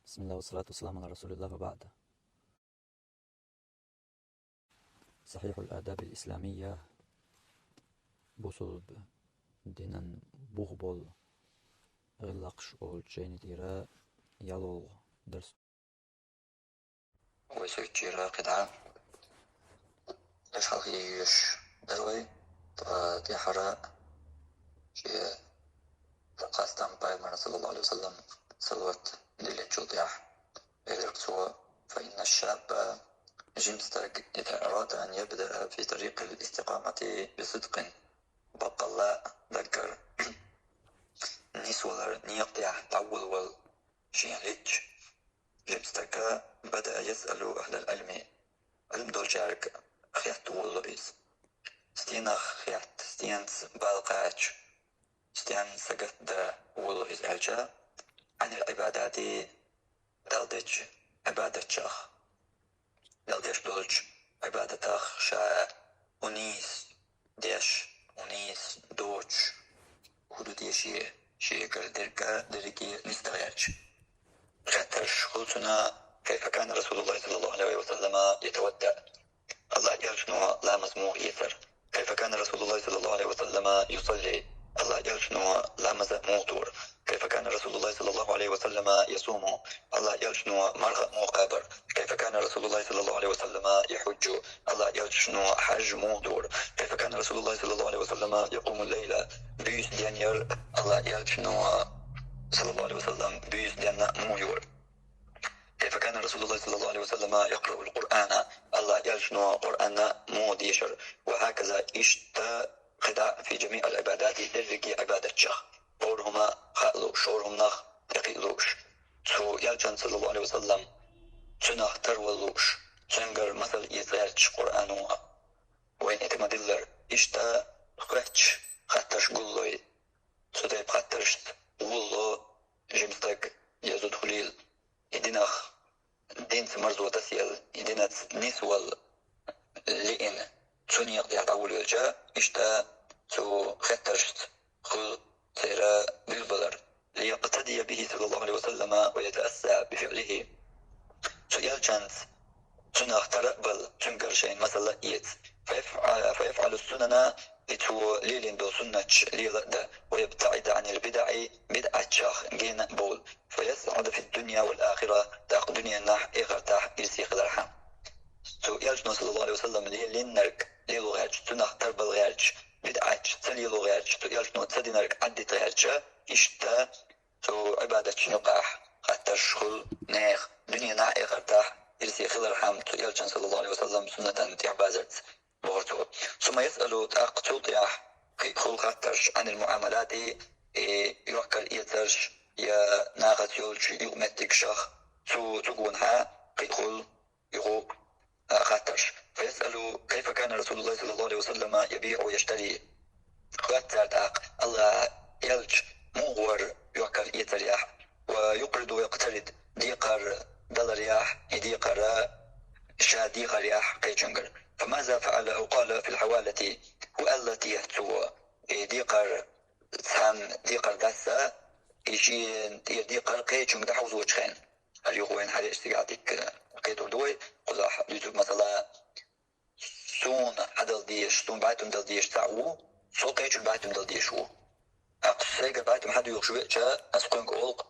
بسم الله والصلاة والسلام على رسول الله وبعد. صحيح الآداب الإسلامية بوصل دينن بوغبول غلقش أول جين ديرا يالو درس ويسجل قطعة لشخصيش دوي دي حراء شيء فقاستان بايمر صلى الله عليه وسلم صلوات للي جوضيح إليرتوا فإن الشاب جيمستاك إذا أراد أن يبدأ في طريق الاستقامة بصدق بقى الله ذكر نسوة نيقضيح تعول والشيء ليج جيمستاك بدأ يسأل أهل العلم علم دول شارك خيات واللبيس ستين خيات ستين بالقاج ستين سقط دا واللبيس ألجا عن العبادات دالدج عبادة شخ دالدش دولج عبادة أخ شاء أنيس ديش أنيس دوش ودودي شيء دركي نستغيرش خاطرش خلصنا كيف كان رسول الله صلى الله عليه وسلم يتودع الله يجعل شنو لا مسموع يسر كيف كان رسول الله صلى الله عليه وسلم يصلي الله يجعل شنو لا مزموطور كيف كان رسول الله صلى الله عليه وسلم يصوم الله يجعل شنو مرغ مقابر كيف كان رسول الله صلى الله عليه وسلم يحج الله يجعل شنو حج مودور كيف كان رسول الله صلى الله عليه وسلم يقوم الليل بيس ديانير الله يجعل شنو صلى الله عليه وسلم بيس ديانا مويور كيف كان رسول الله صلى الله عليه وسلم يقرأ القرآن الله يجنو قرآن موديشر وهكذا خداع في جميع العبادات الرقي عبادة شخ قولهما خالو شورهم نخ يقيلوش سو يلجن صلى الله عليه وسلم تنخ ترولوش تنقر مثل يزيرش قرآن وين اتمدلر خرج خطرش قلوي سوديب خطرش قلو جمستك يزود خليل يدينخ دين مرزو تسيل يدينت نسوال لئن توني يعطول الجا تو خطرشت خل سيرا بالبلر ليقتدي به صلى الله عليه وسلم ويتأسى بفعله تو يلجنت تنخ ترقبل تنقر شيء مثلا إيت فيفعل السنن إتو ليلين دو سنة ليلة ويبتعد عن البدع بدعة شاخ جين بول فيسعد في الدنيا والآخرة تاق دنيا نح إغر تاح إرسي خلرحا تو يلجن صلى الله عليه وسلم ليلين نرك ليلو غيرج تنخ تربل غيرج بدعة تليلو غيرج تو يلجن تسدي نرك عدت غيرج إشتا تو عبادة نقاح حتى شخل نيخ دنيا نح إغر تاح إرسي خلرحا تو يلجن صلى الله عليه وسلم سنة تعبازت بورتو ثم يسأل تأقتوطيح خل خطرش عن المعاملات يوكل إيترش يا ناغت يولش يؤمتك شخ تقونها خل يغو خطرش فيسأل كيف كان رسول الله صلى الله عليه وسلم يبيع ويشتري خطر تاق الله يلج مغور يوكل إيتريح ويقرض ويقترض ديقر دلرياح ديقر شاديقر ياح قيشنجر فماذا فعل أو قال في الحوالة هو التي يهتو ديقر سام ديقر داسا يجين ديقر قيتشم دحوز وجخين هل يقوين هل يستقعدك قيتو دوي قضاح يجب مثلا سون عدل ديش سون بايتم دل ديش تعو سو قيتشم بايتم دل ديشو أقصيق بايتم حد يخشوئ جا أسقين قولق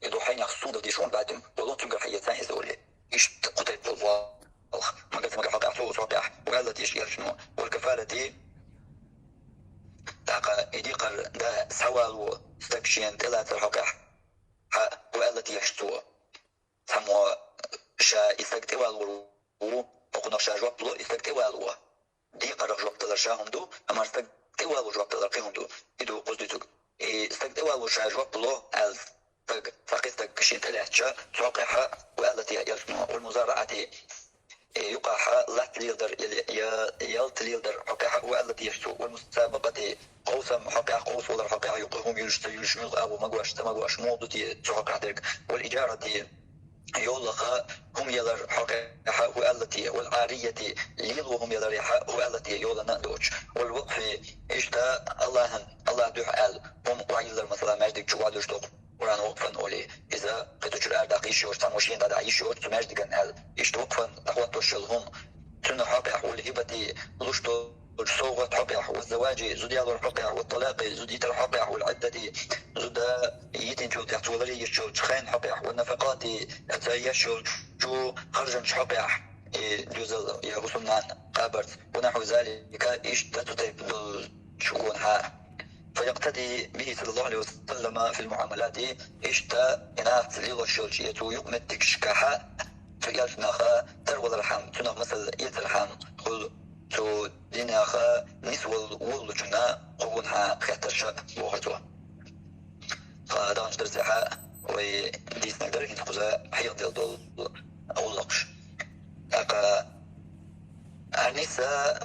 يدو حين يخصون دل ديشون بايتم ولون تنقر حياتان يزولي إيش قطيت بالله ما قلت ما قطع فوق صباح وقالت يشيل شنو والكفالة دي تاقا يديقر دا سوال استكشين تلا ترحقح وقالت يشتو سمو شا استكتوال وقنا شا جواب لو استكتوال ديقر جواب تلرشاهم دو اما استكتوال جواب تلرقيهم دو يدو قصدتك استكتوال شا جواب لو ألف فقستك كشين تلاتشا توقعها وقالت يشنو والمزارعة يقع لا تليدر يلتليدر حقها والذي يشتو والمسابقة قوسم حقها قوس ولا حقها يقوم يشمل أبو مقواش موضتي تحقها ذلك والإجارة يولق هم يلر حقها والتي والعارية ليلو هم يلر والتي يولنا دوش والوقف إشتا الله دوح آل هم وعيلر مثلا ماجدك جوادوش دوق وران وقفا أولي إذا قد تجرى när daqish tamushin da daqish تمجدن ال اشتوقفن تقوت الشلهم تنو حقح والهبة لشتو الصوغة حقح والزواج زوديال الحقح والطلاق زوديت الحقح والعدة زودا يتن جو تحتولري يشو تخين حقح والنفقات يشو جو خرجن حقح جزء يا غسلنان قابرت ونحو ذلك إيش تتطيب شكونها فيقتدي به صلى الله عليه وسلم في المعاملات إشتا إنات ليغو الشوشية يقمتك شكاحة فيالفناخا ترول الرحم تنغ مثل يترحم قل تو ديناخا نسول ولجنا قوونها خيطرشا بوغرتوا فدانش درزيحا ويديس نقدر ينتقوزا حيق ديال دول أولقش أقا أرنيسا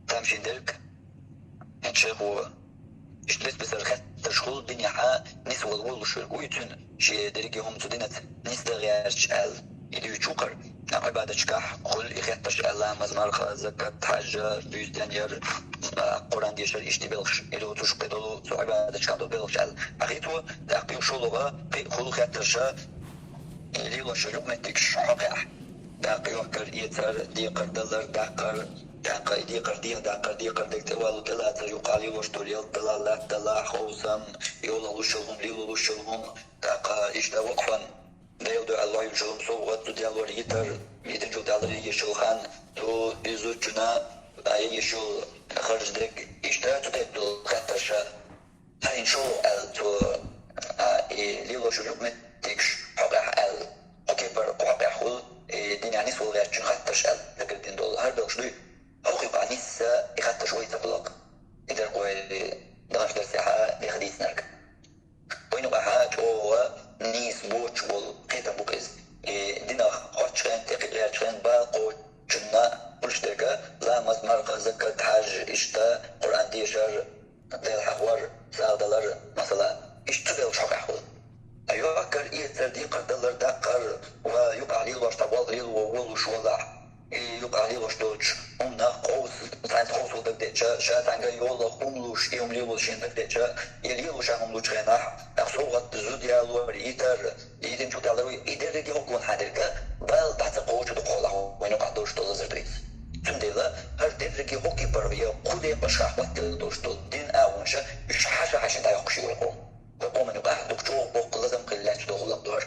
تامشين ديرك انشيخو İşte mesela تشغل الدنيا حا نسوى الول شرقويتون شيء درجهم تدينت نستغيرش ال إلي يشوكر عبادة شكاح خل إخياتش الله مزمار زكاة حج بيزدان ير قرآن ديشر إشتبالش إلي وتشق دولو سو عبادة شكاة بالش ال أخيتو تأقيو شلوغا خل إخياتش إلي وشرق متكش حقاح تأقيو كر يتر ديقر دلر داقر داقر ديقر دكتوالو دلات يقالي وشتوليل دلالات دلا خوصم يولا لشلهم ليلو لشلهم داقا إشتا وقفا ديودو الله يشلهم صوغت ديالو ريتر يتنجو دالر يشلخان تو إزو جنا يشل خرج دك إشتا تتبدو خطرشا هاين شو أل تو ليلو شلوك متكش حقاح أل أكبر حقاح خل ديني عني سوغيات جن خطرش أل لكن دين دول هر بلغشلوي أو يبقى نيسا يخطر شوية تبلغ إذا قوي دغش درسيحة بيخديس نرك وينو بحاج هو نيس بوش بول قيتا بوكيز دينا خاتشين تقلياتشين باقو جنا بلش دركا لا مزمار زكاة حاج إشتا قرآن ديشار ديال حوار ساغدالر مثلا إشتغل شحق أحول أيوة أكر إيتر دي قدالر داقر ويقع ليل واشتغل ليل وولو شوالح يقع لي وشتوج أمنا قوس ساينس قوس ودك ديتشا شا تانجا يولا خملوش يوم ليوش شندك ديتشا يليوش هملوش غيناح أخصوغت زوديا لوريتر يدين شو تعلروا يدرجي هكون حادركا بل تحت قوش دقوله وينو قدوش تلزر دريس سندلا هر درجي هكي بربيا قدي بشرح وقت دوش دين أونشا إيش حاشا عشان تايقشي ويقوم ويقوم إنو قاعد دكتور بوق لازم قلات دغلق دور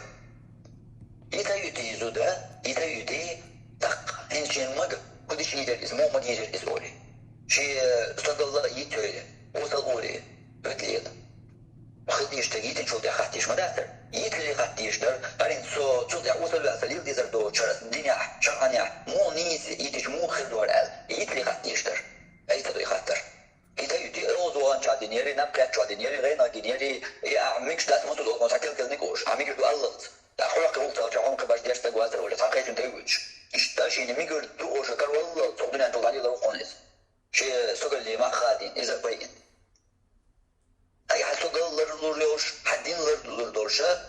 يتايدي زودا يتايدي تق إنشين مج كل شيء يدير اسمه ما يدير اسمه شيء استغل يتوي وصل أولي بدليل خذ يشتغل تنشو ده خاتيش مدافر يتلي خاتيش در أرين سو ده وصل بس ليل ديزر دو شرس الدنيا شغانيا مو نيس يديش مو خدور ال يتلي خاتيش در أي تدري خاطر إذا يدي روزوان جادينيري نبكت جادينيري غينا جادينيري يا ميكس ده ما تدور مشاكل كل نقوش عميك دو ألت أخلاق روتا جاهم كبر ديش تجوازر ولا تاقيش نتويج إشتا شيء نميقول دو شكر والله تقدرين أن تقولي له قونس شيء سقل لي ما خادين إذا بين أي حد سقل لرلوريوش حدين لرلورشة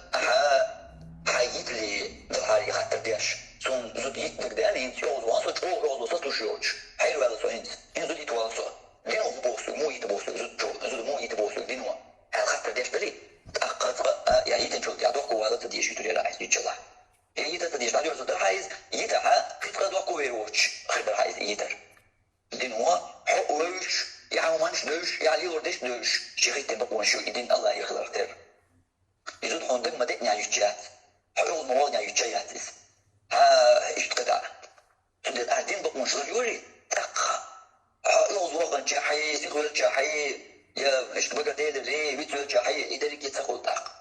حيد لي ظهري خاطر ديش سون زود يتنك ده أنا إنت يوز وانسو تشو روز ستوشيوش حلو هذا سو إنت إن زود يتوانسو دينو بوسو مو يتبوسو زود مو يتبوسو دينو هل خاطر ديش بلي تأقط يعني يتنشو يعدوك وهذا تديش يتولي رأيس يتشلا يتر تديش بعد يوزو درحايز يتر قد وكو ويروش خبر حايز يتر دينوا حقوش يعومانش دوش يعني يوردش دوش شيخيت بقوان شو يدين الله يخلق تر يزود هندق مدين يعني يتشات حقوق الموال يعني يتشياتيس اشتقدع سندل أردين بقوان شو يوري تقا حقوق وغن جاحي سيخول جاحي يا اشتبقى ديل ري بيتول جاحي إداريك يتسخول تق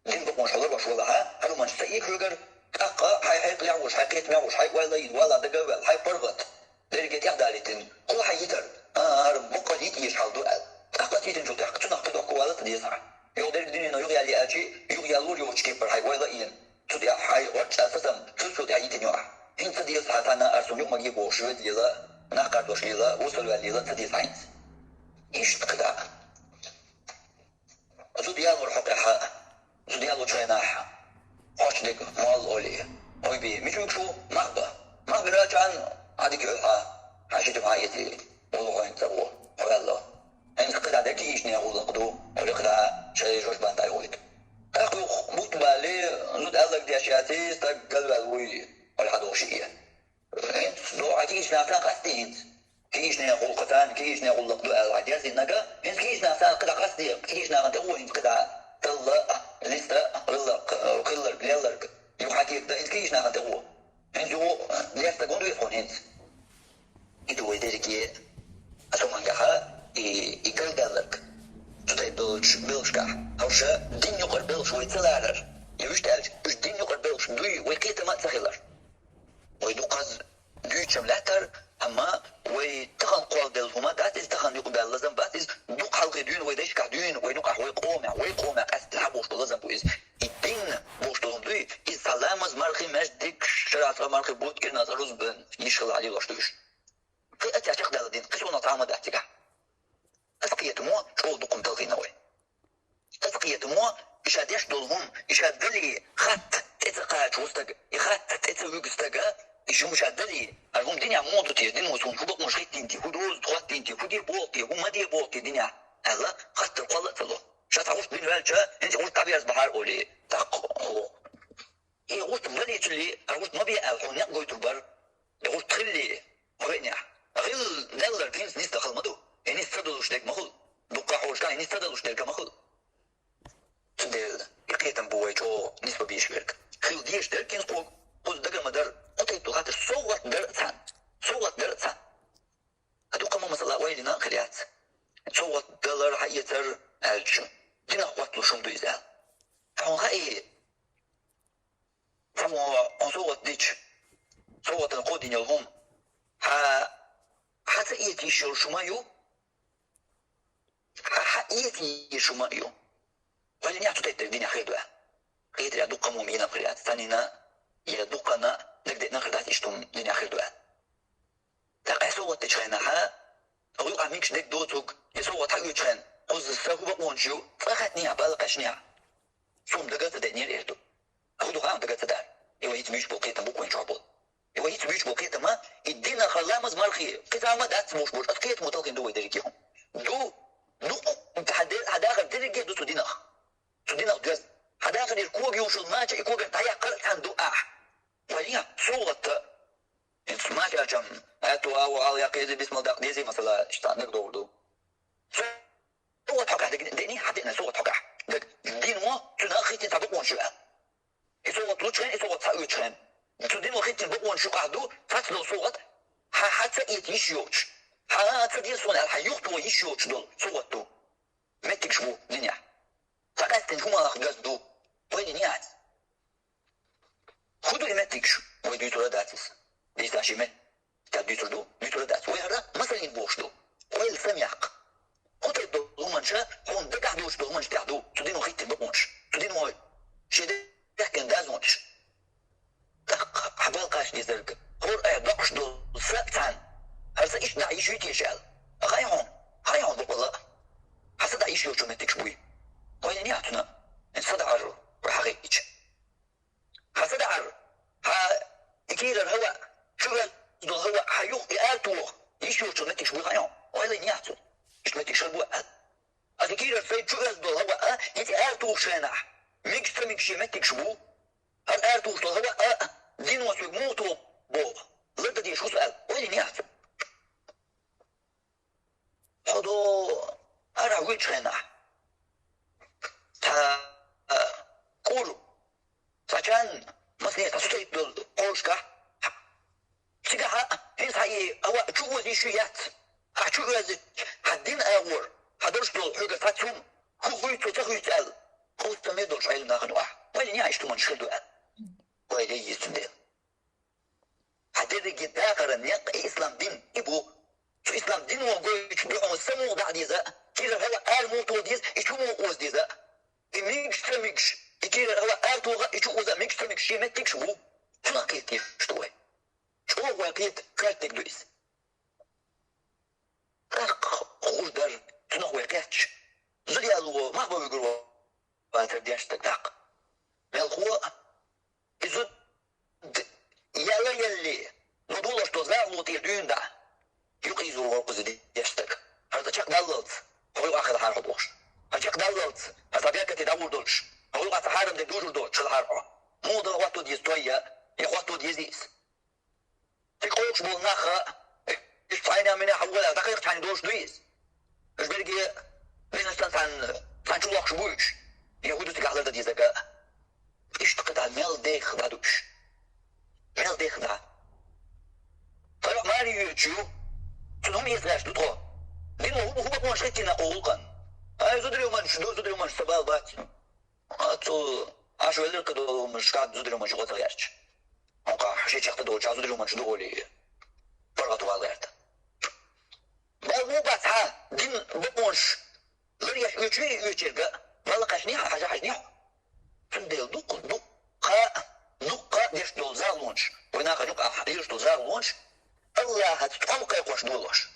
دين بقوان شو ضربا شو لها هلو من سيئك هجر أقا حي قلعوش حي قيت معوش حي ولا يدوالا دقاوال حي برغط درجة يحدالتين كل حي يتر هرم بقى يتيش حال دوال أقا تيتن جو تحق تنقض أقوالا تديسع يقدر الدنيا يغيا لأجي يغيا لور يوش كيبر حي ولا إين تدي حي وش أساسا تدي يتن يوع هين تديس حتانا أرسون يوم مجيب وشويد ليلا ناقر وش ليلا وصل ليلا تديس عينس إيش تقدع زوديالو الحقيقة زوديالو شيناح خوشدك مال أولي هوي بي مشوك شو ما براجعن هذيك الحا عشت معايتي والله وين تبغى والله أنت قد عدكيش نيا والله قدو ولا قد شيء جوش بانتاي ويد أخو موت بالي زود قال لك دي أشياء تقل الوي الحدوشية لو عتيش نافع قصدين كيش نقول قتان كيش نقول لك دعاء العجاز إنك إن كيش نافع قد قصدي كيش نقول إن قد طلع لسه غلق كلر بليلر يحكي ده إن كيش نقول إن جو ليست قندو يفون إنت إدو يدرك أسمع كها يقلقلك تدي بلش كه هوش دين يقر بلش ويتسلالر يوشتالج مش دين يقر بلش دوي ويكيت ما تسخيلر ويدوقز دوي شملاتر أما ويتخن قوال دلهما داتيز تخن يقبل لازم باتيز دوق حلقي دون ويديش كه دون وينوقع ويقومع أستلها بوشتو لازم بويز الدين بوشتو دوي السلامز مرخي مجدك شرعت مرخي بود كنا زروز بن يشغل عليه لاشتوش في أتعشق دال الدين قسونا طعام داتك أسقية مو شغل دوكم تلغينوي أسقية مو إشاد يشدلهم إشاد دلي خط تتقاعد وستق يخط تتوقستق إشو مشاد دلي الهم دنيا موضو تيز دين وسون فوق مش خيط تنتي هدوز تخوات تنتي هدي بولتي هم دي بولتي دنيا هلا خط القلة تلو شات عوش بين والجا انت قلت طبيعة بحار قولي تق هو إيه قلت ملي تلي قلت ما بيا أو نقول تبر قلت خلي وينيا غير دلر كينز نستخل مدو يعني استدلوش ديك مخل دوقا حوش كان يعني استدلوش ديك مخل تدل يقيتم بوي جو نسبة بيشبرك خيل ديش در كينز قول دقا مدر قطيتو هاتر صوت در تسان هدوقا ما مسلا ويلنا خليات صوت دلر حيتر الجو دينا قواتلو شمدو إزال فهو هاي فهو صوت ديش صوت القودين يلهم حتى إيتي شمايو إيتي شمايو ولن يعطوا الدنيا خير دوا خير يدوق مؤمنين خيرات ثانينا يدوقنا نقدر نخدات إشتم دنيا خير دوا تقع صوت تشغينها أو يقع ميكش ديك دوتوك يصوت حق يتشغين قوز الساقو بقونشيو فاخدنيها بالقشنيها سوم دقات دنيا الإردو أخدو غام دقات دار إيوه يتميش بوقيتا بوكوين شعبول إيوه يتميش بوقيتا ما الدين خلامز مارخي قطعة دات موش أتقيت متلقين دو يدريكيهم دو هداخل تريجي دو تدينخ جز هداخل الكوغي وشل ماجا يكوغي تايا قلت عن دعاء وليا صورة انت ماجا جم اتوا وعلى يقيد بسم الله ديزي مثلا اشتاق نقدر دو صورة حقا ديني حدينا صورة حقا دين مو تناخي تنتبقون شوئا صورة لوتشين صورة ساويتشين تدين وخيتين بقون شو قعدو فاتلو صورة حتى يتيشيوش حتى دي صورة الحيوخت ويشيوش دول صورة دو متك شبو دنيا فقاستن هما قصدو وين نيات خدوا المتك شو ويدو يتولداتس ديس لاشيمت تدو يتولدو يتولداتس ويهرا مثلا ينبوشدو ويل سمياق خدوا يدو همانشا هون دقع دوش دو همانش تعدو تدينو خيتين بقونش تدينو هاي شده تحكن دازونش تق حبال قاش ديزرق خور دقش دو سبتان هرسا إيش نعيش يتيشال هايهون بقولا حسد عيش يوجو متك شبوي وين يعطنا صدعر وحقيقي حصدعر كثير الهواء شو الهواء حيوق يقاتو يشوف شو متك شو غيون وين يعطو مش متك شو بوقت كثير الفيد شو الهواء يتقاتو شانع ميكش متك شو هل قاتو الهواء دين وسموتو بو ضد دي شو سؤال وين يعطو خدو أرى وين شانع تا قولوا فكان مثلا تصوتي دول قوشكا سيجا هنس هاي هو شو زي شويات شو زي حدين أور هدرش دول حاجة فاتهم هو يتسأل هو تميدوش علم ناخدوا وين يعيش تمن شخدوا وين يستندل حدين جد آخر النيق إسلام دين إبو شو إسلام دين وقوي يشبعون السمو بعد إذا كذا هو الموتو ديز يشوفوا قوز ديزا ميكش يكير هو آتوغا يشوفوا ذا ميكش يمتك شو لقيت يشتوي شو لقيت كاتك دويس رق خوش در تنخوي كاتش زلي ألو ما هو يقولوا باتر دياش تقدق مالخوا إزود يلا يلي نضولش توزاع موتي دون دا يقيزوا ورقز دياش تق هذا شاك دلت هو يأخذ حارة دوش هشيك دلت هذا بيك تدور دوش هو يقع حارم دوش دوش الحارة موضة واتو ديز تويا يخواتو ديزيس تقولش بالنخا إيش تعينا من حولها دقيقة تعين دوش دويز إيش بلقي بينستان تعن شو لقش بوش يهودو تقعد لدى ديزاقا إيش تقطع ميل ديخ دادوش ميل ديخ دا طيب ماري يوتشو تنهم يزلاش دوتو دينو هو بقوان شكينا قولقا زودري ومن شدو زودري ومن سبال بات أتو عشو يلر كدو مش قاعد زودري ومن شغل تغيرش أوقع حشي تشخت دو جا زودري ومن شدو غولي فرغتو والغيرت بل مو باتها دين بقوانش لريش يوتشي يوتشيرقا مالقا شنيحة حاجة حجنيحة تنديل نقا ديش دول زالونش ويناقا نقا ديش دول زالونش الله هتتقوم قيقوش دولوش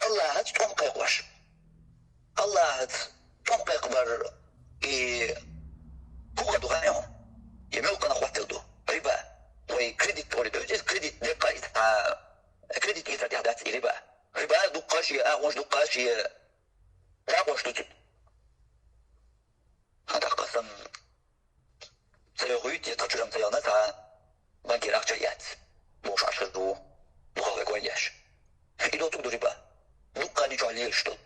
الله هتتقوم قيقوش الله هتتقوم قيقبر كوكا دوغانيهم يملقا نخواتل دو ربا وي كريديت وريدو جيز كريديت دقا إتها كريديت إتها تحدات ربا دقاشي أغوش دقاشي أغوش دوتي هذا قسم سيغويت يتجرم سيانتها بانكي راكجيات موش عشرو مخاوي كوياش إدو تقدو ربا دقا نيجو عليه يشتل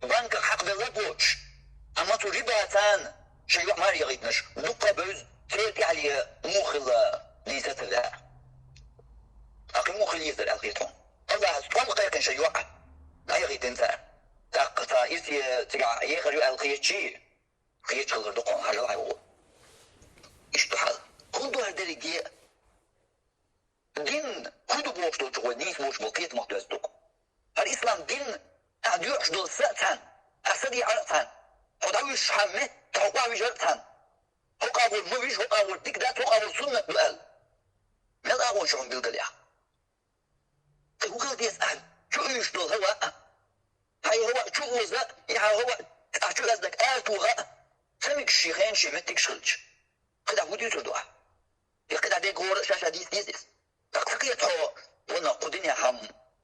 بانك حق بالربوش أما تو ربا تان شيء ما يغيتنش دقا بوز سيرتي عليه موخل ليزة الله أقي موخل ليزة الألقيتهم الله ستوام قيقن شيء لا يغيت انسان تاقتا إرتي تقع يغير القيتشي قيتش غير دقون حاجة العيو إشتو حال كندو هالدرجة دين كندو بوش دول جوه نيس بوش بوكيت مقدس دوك الإسلام دين أعديو أشدول سأتان أسدي عرقتان هداويش حمي تحقاوي جرقتان هقاول مويش هقاول تكدات هقاول سنة بقال ميل أغوان شعون بالقليع هو قلت يسأل شو يشدول هوا هاي هو شو وزا يا هو شو قصدك آتوها سمك الشيخين شمتك شغلش قد ودي تدوها يقد عليك غور شاشة ديس تقفقيت هو ونقودين يا حم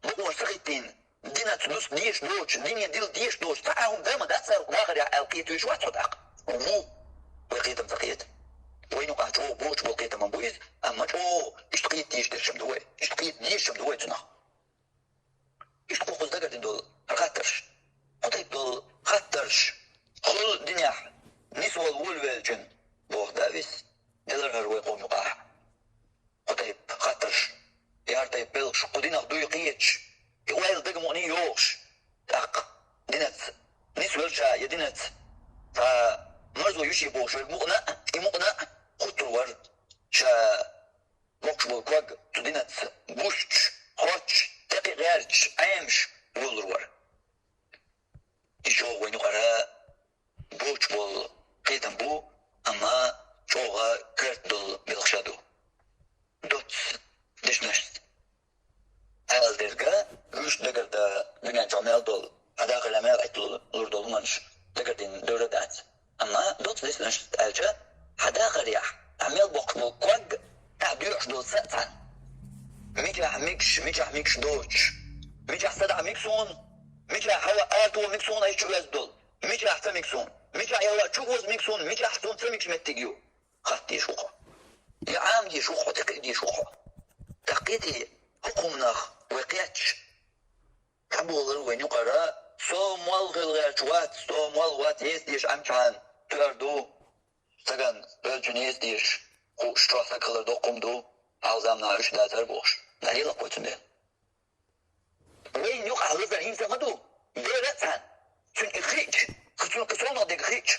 مقوى سغيتين دينا تدوس ديش دوش دينيا ديل ديش دوش تعاهم دايما داتسر واخر يا القيتو يشوى تصدق ومو ويقيتم تقيت وينو قاعدو بوش بوقيتم من بويز اما جو اشتقيت ديش ديش شمدوي اشتقيت ديش شمدوي تنا اشتقو خزدقر دين دول خاطرش قطيب دول خاطرش خل دنيا نسوى الولوالجن بوغ دافيس يلر هروي قوم يقاح قطيب خاطرش يارتيب بلغش قدينا خدو يقيتش يوال دقموني يوغش تاق دينت نسوى الجا يدينت فمرزو يشي بوغش المقنع خطر ورد شا موكش بالكواق تدينت بوشتش خوتش تقي غيرتش عيمش يولر ورد يشوغ وينو قراء بوش بول قيتن بو أما شوغا كرت دول بلخشادو دوتس ديش نشت أغل ديرقا يوش دقر دا دنيا جامعال دول أداغل أمال أيتل لردول منش دقر دين دورة دات أما دوتس ديش نشت ألجا حداغل رياح أمال بوكش بول كواق تعبيرش دول سأتان ميجح دوتش ميجح سدع ميكسون ميجح هوا آتو ميكسون أي شو يزدل ميجح تميكسون ميجح يلا شوز ميكسون ميجح تون تميكش متجيو خطي شوخة يا عام دي شوخة تقيدي شوخة تقيدي حكومناخ وقيتش كابول وين يقرأ صوم والغلغات وات صوم والوات يسديش أمكان تردو سجن رجل يسديش شتراسا كلر دو قمدو أوزامنا إيش داتر بوش دليل قوتنده وين يقع لزر هين سمدو ديرتان چون خيج خصون قصونا ديك خيج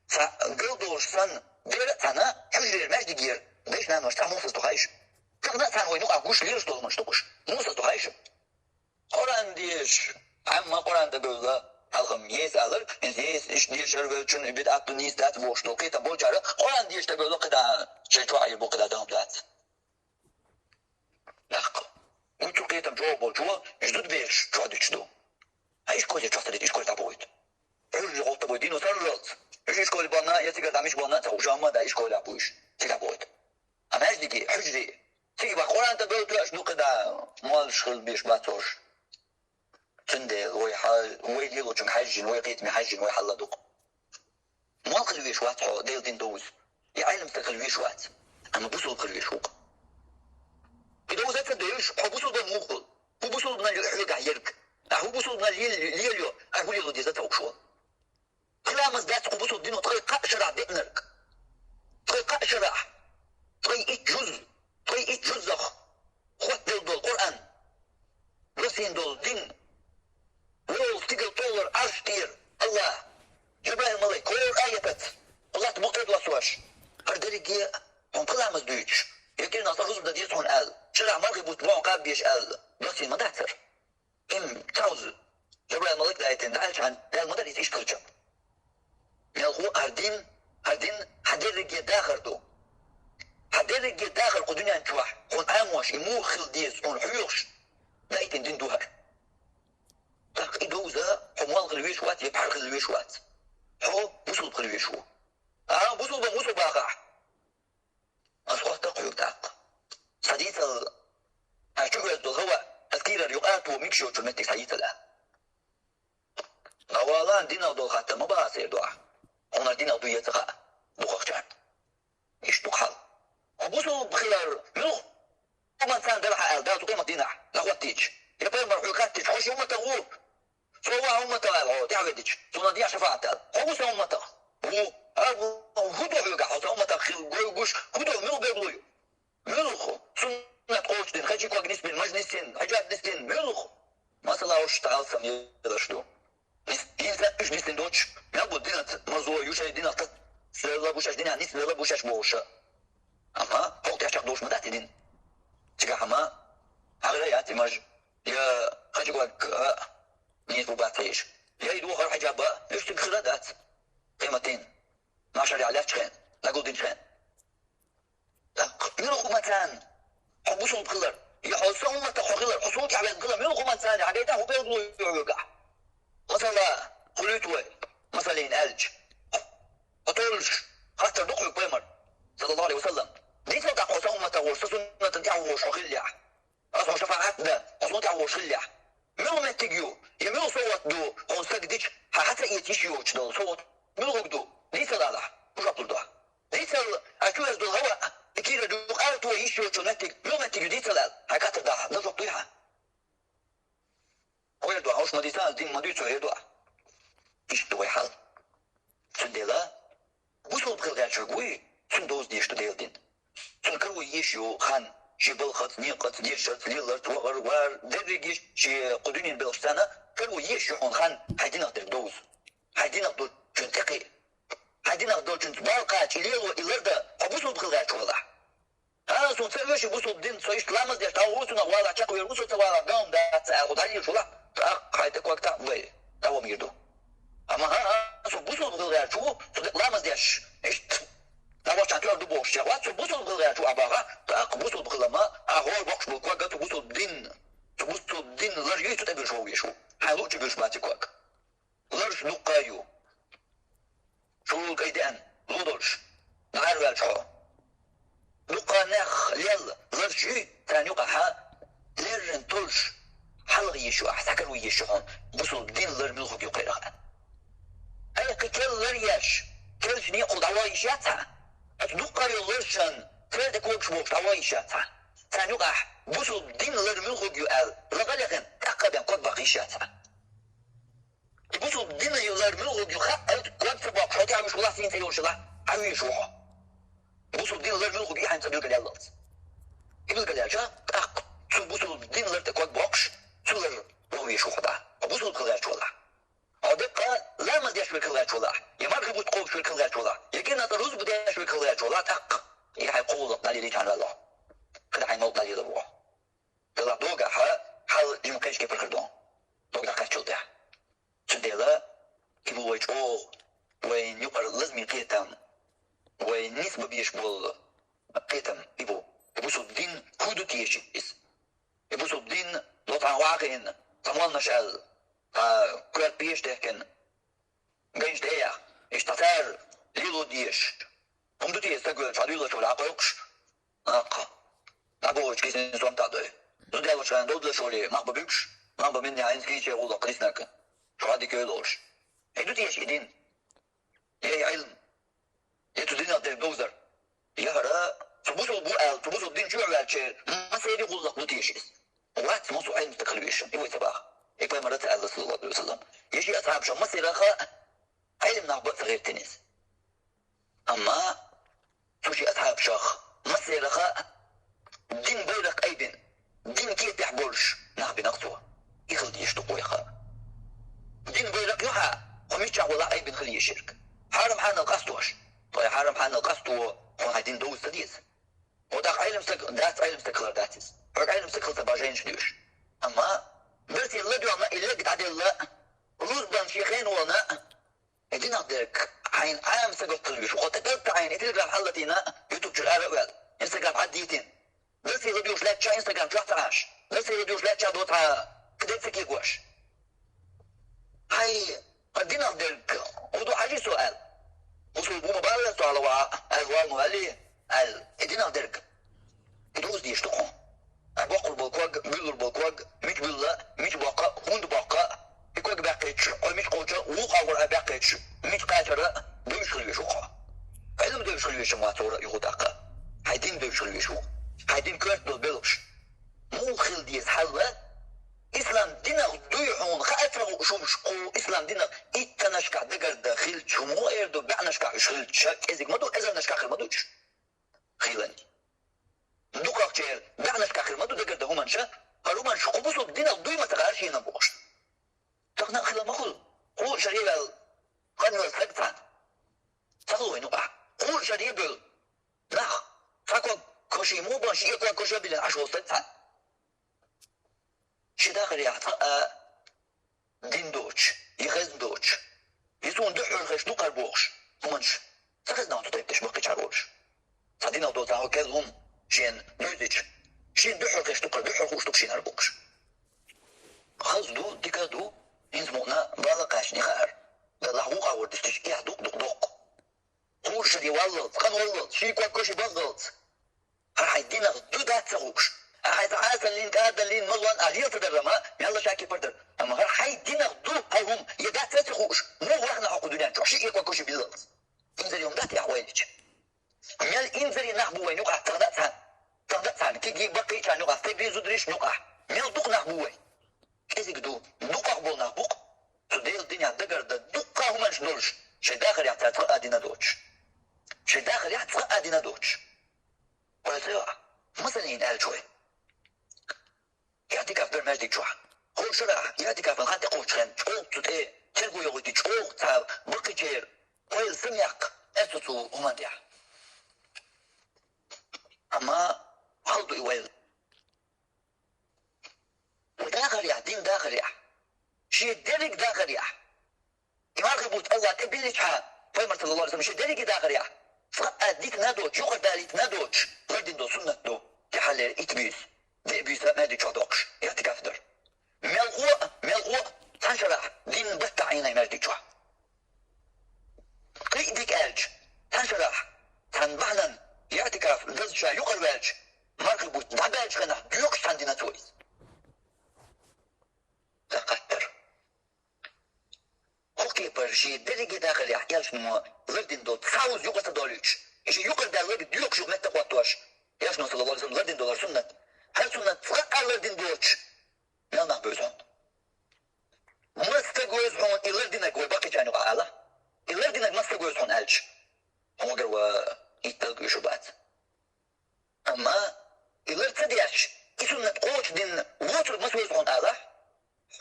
فقلدوش سن ديرتان حجر المجد جير ديش نانوش تا موسس تخايش تقناتان وين يقع قوش ليرش دولمش تقوش موسس تخايش قران ديش عما قران تقول halkım yes alır, yes iş diye şervel için bir aklı niye dat boşluğu kita bolçarı, Kur'an diye işte böyle kadar şey çoğayır bu kadar devam dat. Lak, bu çok kitam çoğu bolçuğu, jdu dveş çoğu düştü. Ha iş koydu çok dedi, iş koydu boyut. Öyle oldu boyut, dino sarıldı. İş koydu bana, yetiga damış bana, tavşanma da iş koydu bu iş, tiga boyut. Ama ezdeki hücri, tiga bak Kur'an'da böyle jdu kadar mal şıl bir batoş. تندل ويليلو جن حجن ويقيت من حجن ويحلدوق ما قلبيش واضحو ديل دين دوز يا علم تقلويش وقت أما بوصل قلويش وق إذا وزت ديش هو بوصل بموقل هو بوصل بنا يحرق عيرك هو بوصل بنا ليليو هو ليلو دي ذات وقشون خلا مزدات هو بوصل دينو طريقة شرع دينك طريقة شرع طريقة جزء خط دول القرآن رسين دول دين ولو تيجي طول عرش تير الله جبرائيل الملك كل آية الله تبقى ولا سواش هردريجي هم كلها مزدوج يمكن نصرف بدي يسون قال شرع مرغب وتبعون قابيش قال رسين ما دعتر تعوز جبرائيل الملك دايتين دعالش عن المدرس إيش كرجم يلغو هردين هردريجي داخل دو هردريجي داخل قدنيا نشوح خون آموش يموخل ديز خون حيوش دايتين دين دوهر تاق إدوزة حموال غلويش وات يبحر غلويش وات هو بوصل غلويش هو بوصل باقع أصوات تقويق تاق صديث الشغل الهواء تذكير الرقات وميكشو تلمتك صديث الآن نوالان دينا دول خاطة مباسي دعا هنا دينا دو يتغى بخوخ جان إيش تقحل بوصل بخيار ملوخ ومن كان دلح ألدات وقيمة دينا لغوات تيج يبقى مرحوكات تيج خوش يوم تغوب سواء هم تعالوا تعودج تنادي شفاعة خمسة هم تا هو هدو حلقة حتى هم تا خيل جوش هدو ملو بيبلوي ملوخو سنة قوش دين خجي كوك نسبين مجنسين حجاب نسبين ملوخو مثلا وش تعال سمي يدرشدو إنسان إيش نسبين دوتش يابو دينة مزوي يوشا دينة سيلا بوشاش دينة نسبين بوشاش بوشا أما هو تحشق دوش مدات دين تيجا حما هغريات مج يا خجي كوك نيت وبعتيش يريدوا غير حجابة يشتم خلادات قيمتين 12 ريالات شخين لا قول دين شخين ميرو مكان حبوسهم بخلر يحوصهم متى خلر حصوتي على القلم ميرو مكان عقيده هو بيضلوا يوقع مثلا خليتوي مثلين ألج أطولش خاطر دقوا بيمر صلى الله عليه وسلم ديت لو تحوصهم متى ورسسوا نتنتعوا شخليع أصلا شفاعات ده أصلا تعوا شخليع ملو ما تجيو يملو صوت دو هون سجدش حتى يتيشيوش دو صوت ملو دو ليس لا مش أقول ده ليس أشوف دو هوا كير دو قالتوا يشيوش نتج ملو ما تجيو ليس لا هكذا ده ده صوتيها هو يدو هوش مديسان دين مديسو يدو إيش دو يحل سندلا بوصل بخير شوي سندوز ديش تديل دين سنكرو يشيو خان شي بالخط نيقط ديشت ليلرت وغروار درجي شي قدونين بالستانة كانوا يشيحون خان هايدين اقدر دوز هايدين اقدر جنتقي هايدين اقدر جنت بالقا تليلو إلرد فبوصل بخلقات والله سون سيوش بوصل دين سويش لامز ديش تاوروسونا والا تشاكو يرغوسو توالا قام دات غدالي شولا هايدك وقتا وي تاو ميردو أما سون بوصل بخلقات شو لامز ديش اشت تاواش عن تيار دبوش شغوات سو بوصل بخلقات شو أباغا تاق بوصل بخلما أهول بوكش بوكواغا تبوصل دين تبوصل دين لرجي تتبل شو يشو حالو تبل شباتي كواك لرش نقايو شو القيدان لودرش نعرف الشو نقا نخ ليل لرجي تاني قحا لرن تلش حلغي يشو أحسكر ويشوهن بوصل دين لرملخو يقيرها أي كل لرياش كل شني قد عوايشاتها أتنقى يلرشن فردك وكش بوكش عوايشاتها تاني قح بوصل دين لرملخو يقال لغلقن تقبن قد بقيشاتها بوصل دين لرملخو يقال قد سباق شوتي عمش الله سين سيوش الله عوي شوح بوصل دين لرملخو يحن سبيل قلالات يبل قلالشا تاق سو بوصل دين لرتك قد بوكش سولر لو يشوح ده بوصل قلالش والله أدقة لا مزيش بالكلات والله يمرغب وتقوش بالكلات والله يمكن أتروز بديش بالكلات والله تاق يحي قول نالي كان الله كده حي موت نالي لبوه يلا دوغا حال يمكنش كيف الخردون دوغا كاتشو ده سنديلا كيبو ويجو وين يقر لازم يقيتم وين نسبة بيش بول قيتم يبوسو الدين كودو تيشيس يبوسو الدين لطعا واقعين طمان نشأل كل بيش تهكن جيش دايا اشتثار ليلو ديش هم دو تيس تقول شادويلو شو لعقوكش نقوش كيسين سوام تادوي دو ديالو شان دو دلشولي مقببكش مقبب مني عين كيشي غولا قليسناك شو هادي كيلوش هي دو تيش يدين هي علم يتو دينا دير دوزر شير ما سيري غلق نتيجيس وات مصو علم تقلبيشن يوي تباخ يبقى مرة الله صلى الله عليه وسلم يجي أصحاب شو ما سير أخا علم نعبط غير تنس أما تجي أصحاب شخ ما سير أخا دين بيرك أيدن دين كيف يحبولش نعبي نقصوه يخلد يشتقوا يا أخا دين بيرك يوحى وميتشع ولا أيبن خليه شرك حرم حان القصدوش طيب حرم حان القصدو هون هيدين دوز تديس وداق علم دات علم سكلر داتيس برك علم سكلر تباجين شديوش أما برتي الله دو ما إلا قد عدي الله رزبان شيخين ونا إدين أقدرك عين عام سقط تلوش وقتقلت عين إتلقى حلتنا يوتيوب جرعة رؤال إنستغرام عديتين برتي الله دوش لا تشا إنستغرام جوحت عاش برتي الله دوش لا تشا دوتا كدت سكي قواش هاي الدين أقدرك ودو حاجي سؤال وصول بوما بالله سؤال وعال مؤلي الدين أقدرك دوز دي يشتقون بقر بالكواج بيلر بالكواج مش بالله مش بقى هند بقى يكواج باقيتش أو مش قوجة وقع ولا باقيتش مش قاترة دوش خليشوقها علم دوش خليشو ما تورا يغدقة هيدين دوش خليشو هيدين كرت بالبلش مو خل ديس حلوة إسلام دينك دويحون خاطر شمشقو إسلام دينك إتناشكا دقر داخل شمو إردو بعناشكا إشخيل شاك إزيك مدو إزر ناشكا خير مدوش خيلاني دوكاك جير بعناشكا خير مدو دقر ده همانشا هلومان شقو بسو دينك دوي ما تغارش ينبوش تقنا خيلا مخل قول شريبال قنو السكتان تغلو ينقع قول شريبال نخ فاكو كوشي مو بانشي يكوا كوشي بلن عشو السكتان شي داخل يعطى دين دوتش يخزن دوتش يسون دحر خش دوقر بوخش ومنش سخزنا انتو طيب تشبقي شعروش صدينا دوتا هو كذهم شين نوزيج شين دحر خش دوقر دحر خوش دوكشين هربوخش خزدو ديكادو ينزمونا بالقاش نخار لحوق عوردشتش إيه دوق دوق دوق خوش دي واللط خان واللط شي كوا كوشي بغلط هاي دينا دو دات سغوش هاي تعاسى اللين كهذا اللين ملوان أهلية تدرما يلا شاكي بردر أما هاي دينا دو هاي هم يدات تسخوش مو وحنا حقو دنيا شو يكوا كوشي بيلط إنزل يوم دات يا حواليج ميال إنزل ينحبو وين يقع تغدتها كي بقي كان يقع تبي زدريش نقع ميال دوق نحبو وين كيزيك دو دوق أقبل نحبوق تديل الدنيا دقر دا دوق همانش دولش شي داخل يعتقى دينا دوتش شي داخل يعتقى دينا دوتش ولا مثلا ينقال شوي يعطيك في برنامج جوع هو شرع يعطيك في الخط قوت خن قوت تي تلقوا يغوتي قوت تاع بقي جير ويل سميق اسسو ومنديع اما حلدو يويل وداخل يا دين داخل يا شي درك داخل يا يمارك بوت الله تبيني شحال فيما صلى الله عليه وسلم شي درك داخل يا فأديك نادوش يقعد باليت نادوش غردين دو سنة دو تحلل إتبيس بيسا ما دي تشادوكش يعطيك أفدر ملغوة تنشرح دين بتا عيني ما دي تشوح قيدك ألج تنشرح تنبعنا يعطيك أفدر دزشا يقر بالج مارك بوت دعبالج غنح ديوكش تندينا تويس لا قدر خوكي برشي دلقي داخل يحكيالش نمو غردين دو تساوز يقر تدوليش إيش يقر دالوك ديوكش ومتا قواتوش ياش نو صلى الله عليه وسلم غردين دولار سنة هل سنة تفقع غردين دوتش يلا بيزون مستقوز هون إلردينك وباقي جانو عالا إلردينك مستقوز هون ألج هو قروا يتلقوا يشوبات أما إلرد تدياش إسنة قوش دين ووتر مسوز هون عالا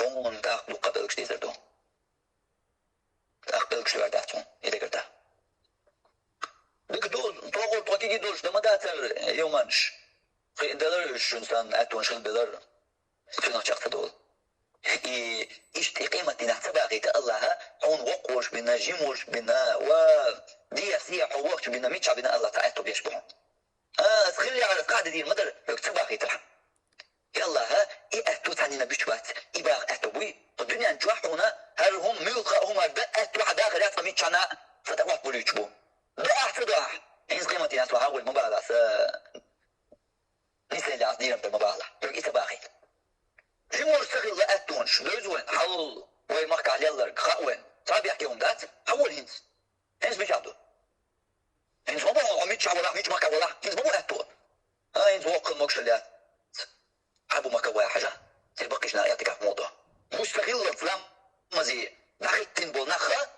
هون تاقلو قبلكش ديزردو تاقلكش دورداتون إذا قرده دك دول طاقل طاقيقي دولش دما داتر يومانش دلارش انسان اتون شل بلار شنو شخص دول إيش قيمة نحسبها غيت الله هون وقوش بنا جيموش بنا و دي سياح ووقش بنا ميتشا بنا الله تعالى بيشبهون سخلي على القاعدة دي المدر اكتبها غيت الحم يلا اتو تانينا بيشبات إباغ اتو بوي الدنيا نجوحونا هل هم ملقا هم اتو حداخل يطلع ميتشانا فتوح بولي يجبون ضاع تضاع إنس قيمة ناس وحاول مبالغة نسأل اللي عصديرا بالمبالغة يقول إتباخي جمهور سخيل لا أتونش لوزوين حول ويمارك على يلر خاوين صعب يحكيهم ذات حول هنس بيشعدو هنس مبالغة ميتش ولا ميتش مارك ولا هنس مبالغة أتون هاين زوق المكشلات حبوا مكوا حاجة تبقيش ناياتك في موضوع مستغل الفلام مزي نخيتين بول نخا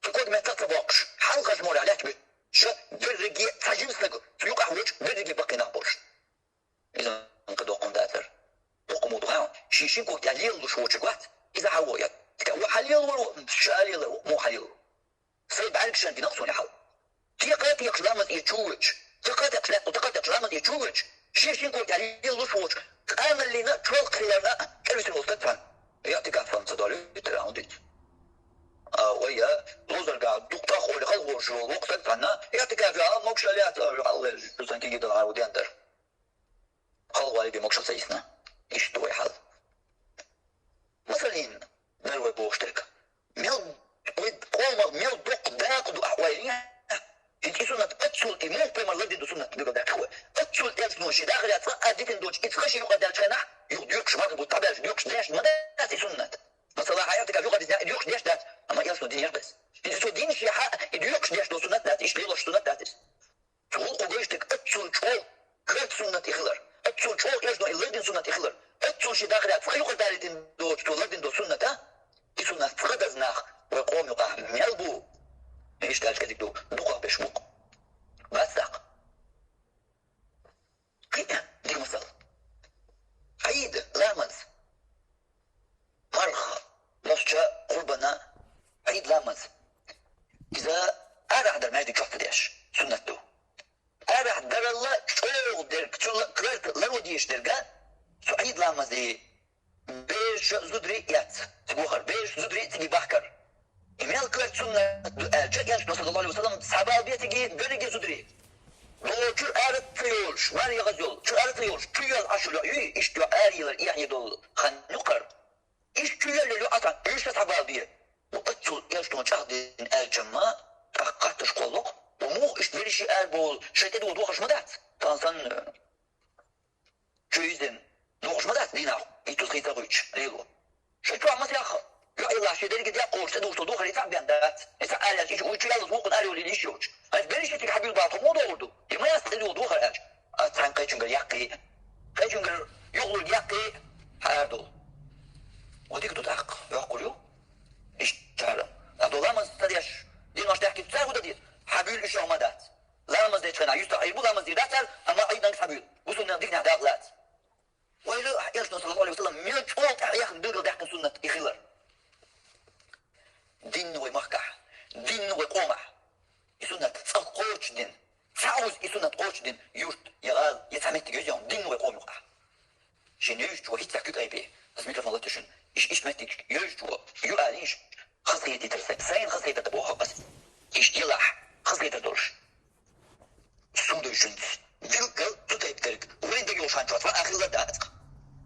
تقول ما تتبقش حلقة جمهور عليك بي شو برقي تجيب سنق تيوق أحوج برقي بقي نابوش إذا نقدر قم داتر وقم موضوع شيشين كو تاليل شو تشقات إذا حويت تكوا حليل ولو شاليل مو حليل سيب عليك شان بنقصوني حل تيقات يقلامت يتشوج تقات يقلامت يتشوج شيشين كو تاليل شو تقامل لنا تروق خيارنا كيف سنوستفان يعطيك عفان صدالي تراونديت ويا لوزر قاعد دكتور خولي خلوه شو وقتك فنا يعطيك عفان موكشاليات الله جزان كي يدل عاودي اندر خلوه يدي موكشال سيسنا ايش دوي حل مثلا نروي بوشتك ميل قوم ميل دوق داقدو احوالي انتي سنة اتسول ايمون بيمر لدي دو سنة بيقو داقوة اتسول تلس نوشي داخل يتفق اديكن دوش اتخشي يقعد دالشينح يقديوكش مارك بوتاباش يقديوكش داش مداتي سنة مثلا حياتك يقعد ديوكش داش اما يلسو دين يربس انتي سو دين شيحاء يقديوكش داش دو سنة دات ايش ليلوش سنة داتس تقول قويشتك اتسول شوال كرت سنة اخلر اتسول شوال يجنو اللدين سنة اخلر اتسول شي داخل يتفق يقعد دالتين دوش تو لدين دو سنة ها دي سنة فقدزناخ ويقوم يقع ميلبو ايش دالش كذيك دو دوقا بشبوق بسق هنا دي مثل عيد لامز مرخ لشجا قربنا عيد لامز إذا أرح در مايدي كفت ديش سنته أرح در الله شوق در كرت لرو ديش درقا سو عيد لامز دي بيش زدري يات تبوخر بيش زدري تجي بحكر إميال كرت سنة جاء صلى الله عليه وسلم صحابة بيتجي برقي زدري Doğru artıyor, var ya gazol, artıyor, tüyel aşırı, işte ariler yani dolu, hanukar, işte tüyel atan, işte tababiye, bu atıl yaşlı çağdın ercama, takatış kolluk, bu mu işte bir şey erbol, şeyde de hoşmadat, tansan, çözden, hoşmadat, dina, itu kita güç, rego, şey tu ama siyah, ya Allah şeyleri gidiyor, korsa doğru doğru harita bendat, mesela ariler hiç uçu yalnız bu kadar yolu iş yok. بلش تحبي الباطل مو دورده ما يستدل وضوح الأج أتعن قيجنجر يقي قيجنجر يغلو يقي هادو وديك تدعق يقول يو إيش تعلم هذا لامز تديش دي مش تحكي تسار وده دي حبيل إيش يوم دات لامز ديش خنا يستحيل بو لامز دي داتر أما أيضا حبيل وصلنا ديك نهداق لات وإلا يسنا صلى الله عليه وسلم ميل شوط ياخد دقل دحك سنة إخلر دين ومكح دين وقومح يسنة قوش دين سعوز يسنة قوش دين يوشت يغال يتعمل تجيزيون دين ويقوم يقع شين يوشت وهي تحكيك أي بيه بس ميكروفون الله تشن إيش ماتيك يوشت يقاليش خصيتي ترسل سين خصيتي تبوها بس إيش يلاح خصيتي تدرش سودو جنس دلقل تتايب ترك وين دقيو شانشوات فآخر لداتك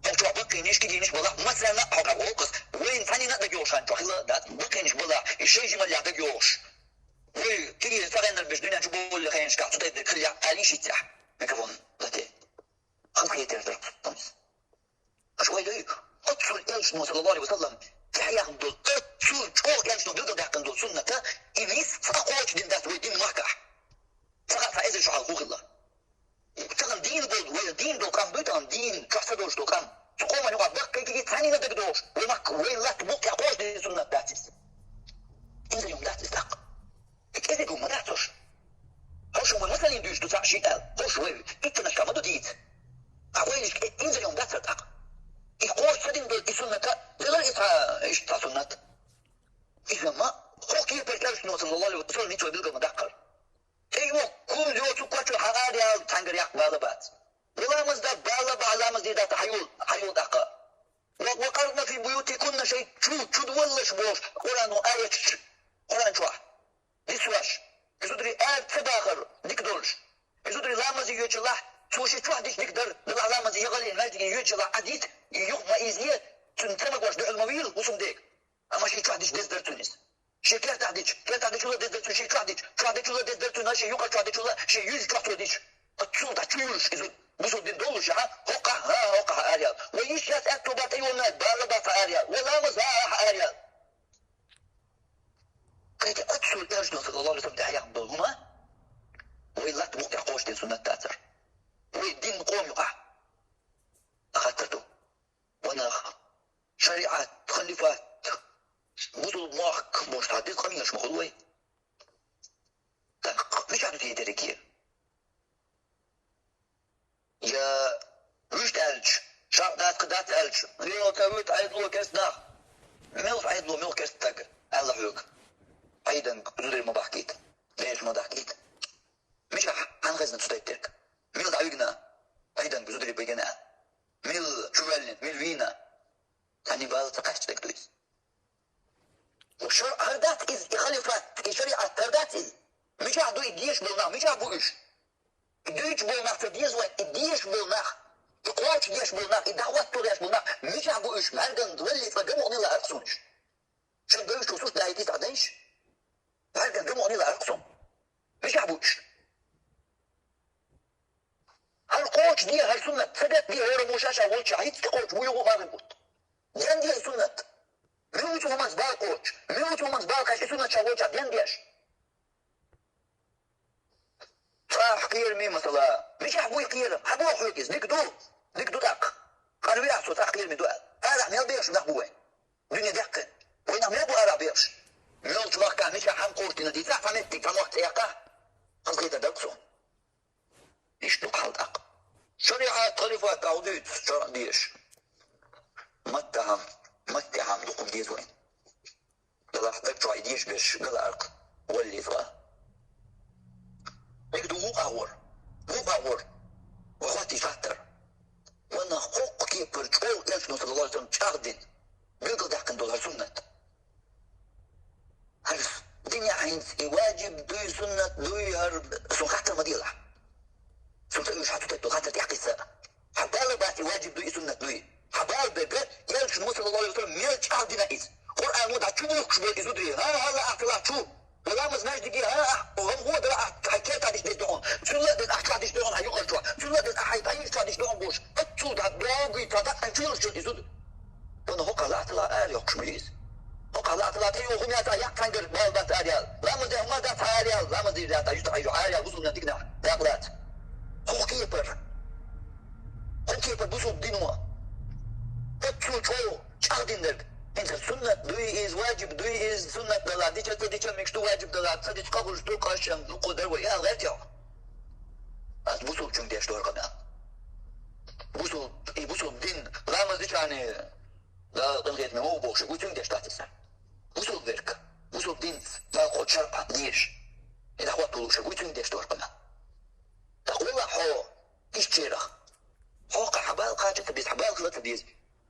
هوشوا بقينيش كيجينيش بلا مثلا حقا بوقس وين ثاني دقيو شانشوات لداتك بقينيش بلا الشيء جمال يعتقيوش كي فرنا باش دنيا تقول اللي خاين شكاع تطيب كل عاليش يتاح ميكروفون لاتي خلق يتردر طمس شوي لي اتصل الشنو صلى الله عليه وسلم تحيا دول اتصل شو الشنو بيقدر يحكم دول سنة إنيس فقوش دين دات ويدين مكح فقط فايز شو حقوق الله تغم دين دول ويدين دول كام بيتهم دين كحسدوش دول كام تقوم أن يقعد بقى كي ثاني ندق دوش ومك وين لا تبوك يقوش دين سنة داتس إنزل يوم داتس دق كيف يقول ما دعتوش هوش هو مثلا يدوش تسع شيء هوش هو إتنا شامدو ديت أقوليش إنزل يوم دعت تاق يقول سدين دول إسنة لا إيش تاع سنة إذا ما هو كيف بيركاش نو صلى الله عليه وسلم يتوه بيلقى مدقر أيوة كل يوم تقاتل حقاري تانجر يحق بالبات ولا مزداد بالبا على مزيدا حيول دقا وقرنا في بيوتكن شيء شو دولش بوش قرآن آية قرآن شوح يسواش يزودري تداخل ديك دولش يزودري لامز يوتشلا توشي تروح ديش نقدر نطلع لامز يغلي الماجي يوتشلا عديت يوم ما إيزيه تنتمك واش دعو المويل وصم ديك أما شي تروح ديش ديزدر تونس شي كلا تعديش ولا ديزدر تونس شي تروح ديش ولا ديزدر تونس شي يوقع تروح ديش ولا شي يوز تروح ديش التصول تاع تشولش يزود بزود دين دولش هوقع آريال ويش ياس أكتوبات أيوة بالبات آريال ولامز آريال كيف أتصل إرجنا صلى الله عليه وسلم دعيا عبدالهما وإلا تبقى قوش دين سنة تاتر ويدين قوش قوش مخلوي مش عدو تيتركيه يا رشد ألج شعبات قدات ألج ريو كويت عيدلو كسنا ملف عيدلو ملف كستك الله يوك أيضا زودي ما بحكيت ليش ما ضحكيت مش عن غزنا تستيترك ميل دعويقنا أيضا زودي بيجنا ميل شوالين ميل وينا يعني بالتقاش تكتويس وشر هردات إز إخالفات شريعة هردات إز مش عدو إديش بلنا مش عدو إيش إديش بلنا تديش وين إديش بلنا إقواش ديش بلنا إدعوات توليش بلنا مش عدو إيش مهرقن دولي فقموا أني لا أرقصونش شو بيوش وصوص دايتي تعديش مهرقن قموا أني لا أرقصون مش عدو إيش هالقوش دي هالسنة سدت دي هيرو مشاشة ووشا هيتس قوش ويوغو غاربوت ديان دي السنة ميوتو همز باقوش ميوتو همز باقاش سنة شاوشا ديان ديش صاح قير مي مثلا مش حبوي قير حبوي حويكس ديك دو داق قالوا يحصو صاح قير مي دوال أرع ميال بيرش نحبوي دنيا دقة وين ميال بو أرع بيرش ميال تواقع مش حام قوتنا دي صح فمتك فموقت يقع قصيدة دقصون إيش نقحل دق شريعة خليفة تعوديت شرع ديش متهم دقم ديز وين يلا حتى شو عيديش بيش قلق واللي فا يقدو مو قاور وخواتي فاتر وانا خوق كيبر جول يلشنو صلى الله عليه وسلم شاردين بيقل دحكن دول هالسنة هالس دنيا عين واجب دوي سنة دوي هرب سن خاطر مديلة سن مش حتى خاطر تحقي الساعة حبال باتي واجب دوي سنة دوي حبال بيقل يلشنو صلى الله عليه وسلم ميل شاردين ايز قرآن وضع تشوفك شبه إزودري هلا اعتلاح شو ولا مزناش دقي وهم هو ده حكيت عديش ديدون سنة دين أحكي عديش ديدون هيوغل شو سنة دين أحيط عيش عديش ديدون بوش أتشود هدواغي تاتاق أنشيل شو إزود وانا هو قال اعتلاح آلي هكش مليز هو قال اعتلاح تيو خمياتا يقتنقر بالدات آريال لا مزيه ما دات آريال لا مزيه دات عيش تعيش آريال بوصل نتيقنا داقلات هو كيبر بوصل دينوا أتشود شو شاردين درك انت السنة دوي إز واجب دوي إز سنة دلات ديشة مكشتو واجب دلات صديش قبل شتو قاشم قدر ويا غيرتيو از بوصل جون ديش دور قناة بوصل دين لا مزيش يعني لا قلقيت مو بوش بوصل ديش تاتسا بوصل ذلك بوصل دين لا قد شرع ديش إذا هو طولوش بوصل ديش دور قناة تقول حو إيش تيرخ حوقع حبال قاجة تبيز حبال خلط تبيز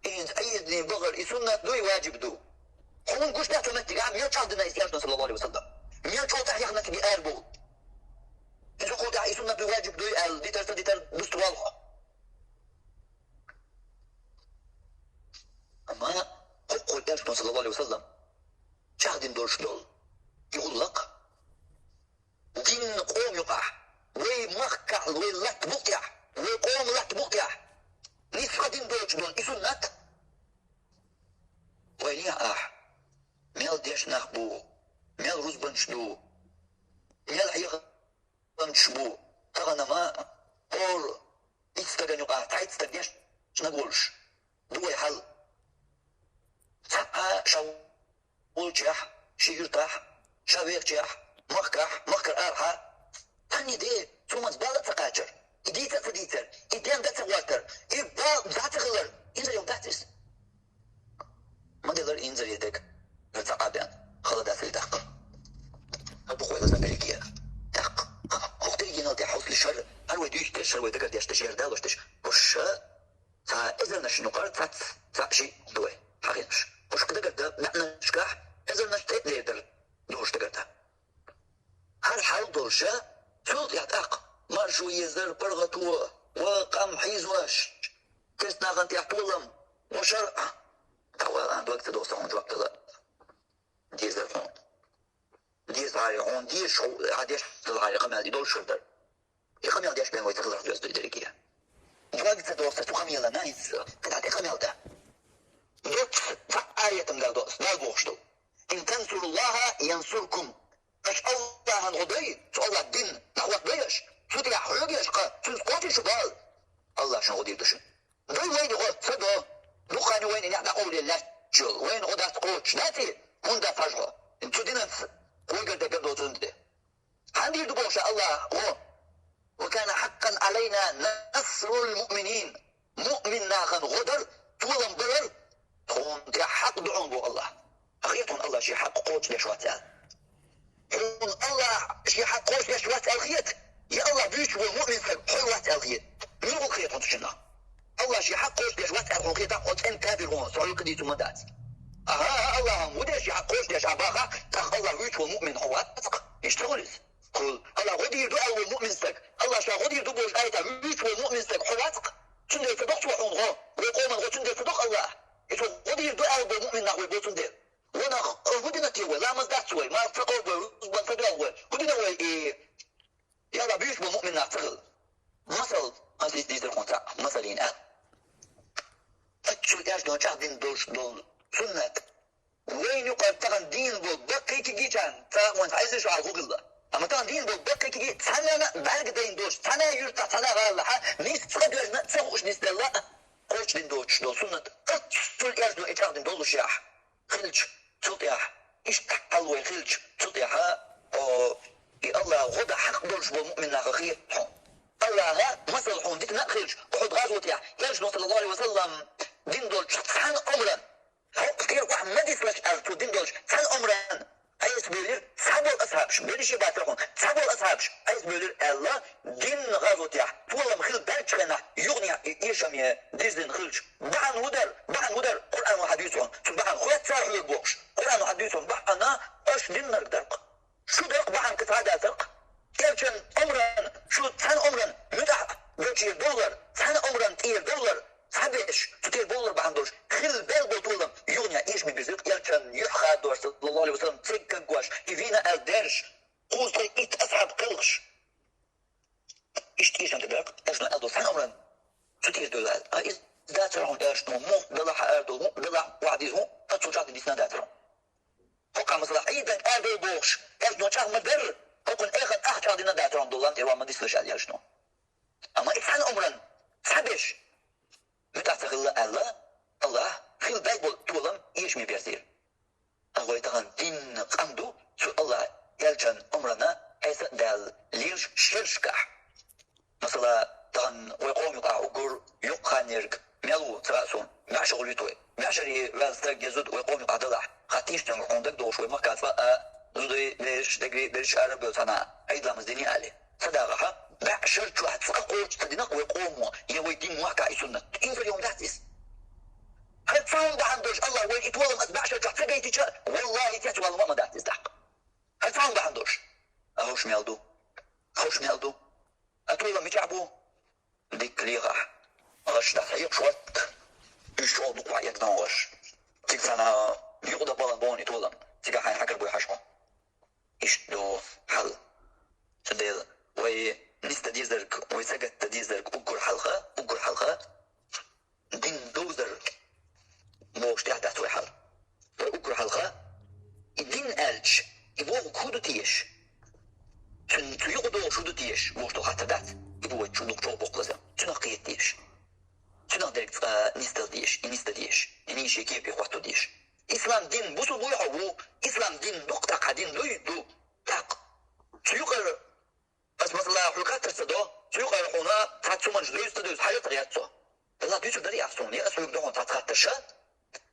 إذ أيدني بغر سنة دوي واجب دو حون قوش نحتو نتقى عم يرجع دنا إسياشنا صلى الله عليه وسلم ميرجع تحيقنا تبي آربو إذا قول دعي سنة دوي واجب دوي آل ديتر بست والله أما قول إسياشنا صلى الله عليه وسلم شاهدين دول شدول يقول لك دين قوم يقع وي مخكع وي لك بقع وي قوم لك بقع نسخة دين دول شدول إسنة ويليا ميل ديش نخبو ميل رزبن شدو ميل عيغن شبو تغنى ما قول إتستغن يقع تعيتستغنيش نقولش دوي حل سبعة شاول جاح شيرتاح شابير جاح مخكر آرحا تاني دي ثم زبالة تقاجر إديتر إديان دات واتر إبال ذات غلر إنزل يوم داتس ما تقدر ينزل يدك التقابان خلدات الدق البخوة لازم بريكيا دق وقت يجينا دي حوصل الشر هل ويديش تشر ويدقر ديش تشير دالوش تش وش إذا نش نقارد شيء دوي حقيقش وش كده قد نحن نشكاح إذا نش تقدر دوش تقدر هل حال دوشة سوط يعتاق مرشو يزر برغتو وقام حيزواش كسنا غنت يحطولم وشرع توا عند وقت دوسة عند وقت لا ديز الفون ديز عايعون ديش عاديش تلعاي قمال دي دول شردر يقمال ديش بين ويتغلق جوز بالدريكية وقت دوسة تقميلا نايز تتعطي قمال ده دوت آية مدال دوس دال بوشتو إن تنصروا الله ينصركم اش الله هنغضي سو الله الدين نحوات بيش سو تيا حلوك يشقى سو سقوتي شبال الله شنو غدير دشن دوي وين غد صدو دخاني وين نعدا قولي الله جل وين غدا تقوتش ناتي هندا فجغة انتو دينا وكان حقا علينا نصر المؤمنين. مؤمن ناخن غدر طولن برر تون دي حق دعون بو الله أخيطون الله شي حق قوت لشوات الله شي حق قوت لشوات الخيط يا الله بيش ومؤمن سك حلوات الخيط مين الخيط هتشنا الله شي حق قوت لشوات الخيط قلت انت بالغون سؤال قديت مدات الله ودي شي حق قوت لش عباقة تاخ الله بيش ومؤمن هو يشتغل قل الله غدي دعاء والمؤمن سك الله شا غدي دبوش آية بيش والمؤمن سك حواتق تندي صدق سوحون غو ويقوم غو تندي صدق الله يشو غدي دعاء والمؤمن نحو يبو تندي وانا غدي نتيوه لا مزدات سوي ما فقوا بنفقوا غدي نوي يلا بيش والمؤمن نعتغل مثل هذه دي الخنطة مثلين فتشو تاش دون شاك دين دول سنة وين يقال تغن دين بو بقي كي جان تاغوان عايز شو على جوجل اما تغن دين بو بقي كي تانا بالك دين دوش تانا يرتا تانا غالها نيس تصدر نتسوش نيس دلا قوش دين دوش دول سنة تول ايش دو اتاغ دين دول شياح خلج تلطيح ايش تحلوي خلج تلطيحها او الله غدا حق دولش بو مؤمن ناخخير الله مثل حون ديك نخرج وحد غازوة يا يرجع صلى الله عليه وسلم دين دولش سان عمرا كثير واحد ما يسمعش أرتو دين دولش سان عمرا أيس بيلر سبع أصحابش بيلش يباترون سبع أصحابش أيس بيلر الله دين غازوة يا طول ما خل بالك خنا يغني يشمي دين خلج بعن ودر قرآن وحديثهم سبحان خوات ساحل البوش قرآن وحديثهم بعنا أش دين نقدر شو دق بعن كتعادة دق يرجن عمرا شو سان عمرا مدح بيجي دولار سان عمرا تير دولار سابش تير دولار بعندوش خل بال بطولم يغني ايش من بيزيق يرجن يحخى دور صلى الله عليه وسلم تريك قواش يفينا الدرش قوز ايت اصحاب قلغش ايش انت داك اجل ادو سان عمرا تير دولار ايز داترهم ايش نو مو بلح اردو مو بلح وعديهم فتوجات دي سنة داترهم فوق مثلا ايضا اردو بوش ايش نو شاخ مدر هكون اخر احجار دينا داترهم دولار تيروا ما ديسلش عليها شنو اما إنسان عمرا سابش متعتقل الله خيل بالبول طولم إيش مي بيرسير أقول يتغن دين قندو شو الله يلجن عمرنا أيسا دال ليش شرشكح مثلا تغن ويقوم يقع أقول يقع نيرك ميلو تراسون مع شغل يتوي مع شري رازدك يزود ويقوم يقع دلح خاتيش تنغ عندك دوش ويمكات فأ زودي ليش دقري ليش عرب يوتنا أيضا مزديني عليه صداقها بعشر واحد فقوش تدينك ويقوموا يويدين واقع سنة إن في اليوم داتيس هل فاهم عندوش الله وين يتولم بعشر تحتاجي والله يتولم ما داتيس دق هل فاهم عندوش أهوش ميلدو أتولم يجعبو ديك ليغا غش دات يقشوت يشوط دقوا يقدنوش تيك سنة يقضى بالبون يتولم تيجا حين حكر بوي حشو إشتو حل تديل وي نستديزرك ويسجد تديزرك أقول حلقة دين دوزرك موش تحت وحل وأقول حلقة دين ألش يبغى كودو تيش شن تيقدو شودو تيش موش تو حتى دات يبغى شودو جو بقلزة تنقية تيش تنقدرك نستديش يعني شيء كيف يخوتو ديش إسلام دين بوسو بويحو إسلام دين دقتق دين لويدو تاق تيقر بس مثلا حلقات ترسدو تيقر هنا تاتسومن جدوز تدوز حاجة تغياتسو الله ديشو داري أصون يأسو يبدوهن تاتخاترشا